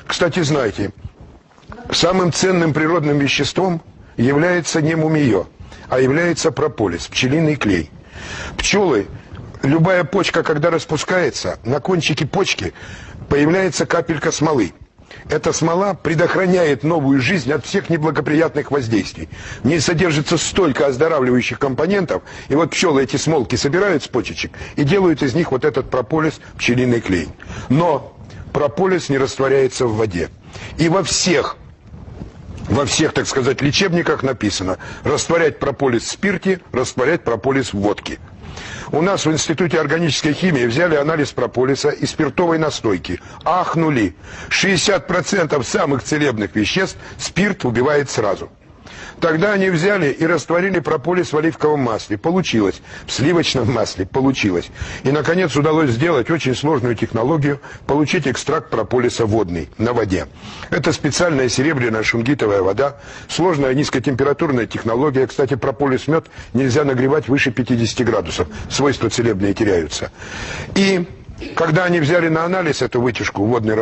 Кстати, знаете, самым ценным природным веществом является не мумиё, а является прополис, пчелиный клей. Пчелы, любая почка, когда распускается, на кончике почки появляется капелька смолы. Эта смола предохраняет новую жизнь от всех неблагоприятных воздействий. В ней содержится столько оздоравливающих компонентов, и вот пчелы эти смолки собирают с почечек и делают из них вот этот прополис, пчелиный клей. Но прополис не растворяется в воде. И во всех, так сказать, лечебниках написано: растворять прополис в спирте, растворять прополис в водке. У нас в Институте органической химии взяли анализ прополиса и спиртовой настойки. Ахнули. 60% самых целебных веществ спирт убивает сразу. Тогда они взяли и растворили прополис в оливковом масле. Получилось. В сливочном масле получилось. И, наконец, удалось сделать очень сложную технологию, получить экстракт прополиса водный, на воде. Это специальная серебряная шунгитовая вода, сложная низкотемпературная технология. Кстати, прополис мед нельзя нагревать выше 50 градусов. Свойства целебные теряются. И когда они взяли на анализ эту вытяжку, водный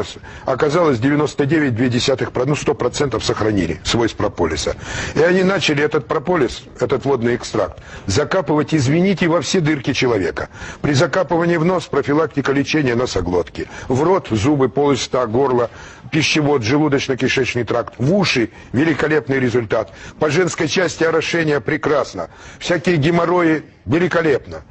оказалось 99,2%, 100% сохранили свойств прополиса. И они начали этот прополис, этот водный экстракт, закапывать, извините, во все дырки человека. При закапывании в нос профилактика лечения носоглотки. В рот, в зубы, полость рта, горло, пищевод, желудочно-кишечный тракт. В уши великолепный результат. По женской части орошения прекрасно. Всякие геморрои великолепно.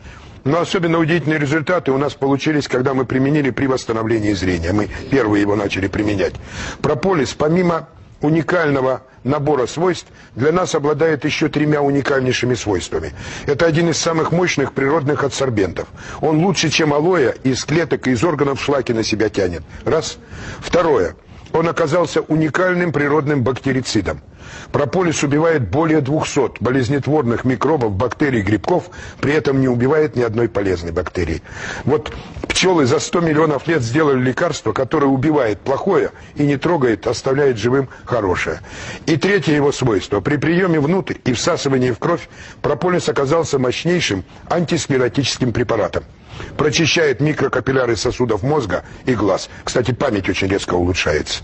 Но особенно удивительные результаты у нас получились, когда мы применили при восстановлении зрения. Мы первые его начали применять. Прополис, помимо уникального набора свойств, для нас обладает еще 3 уникальнейшими свойствами. Это один из самых мощных природных адсорбентов. Он лучше, чем алоэ, из клеток и из органов шлаки на себя тянет. Раз. Второе. Он оказался уникальным природным бактерицидом. Прополис убивает более 200 болезнетворных микробов, бактерий, грибков, при этом не убивает ни одной полезной бактерии. Вот пчелы за 100 миллионов лет сделали лекарство, которое убивает плохое и не трогает, оставляет живым хорошее. И третье его свойство. При приеме внутрь и всасывании в кровь прополис оказался мощнейшим антисклеротическим препаратом. Прочищает микрокапилляры сосудов мозга и глаз. Кстати, память очень резко улучшается.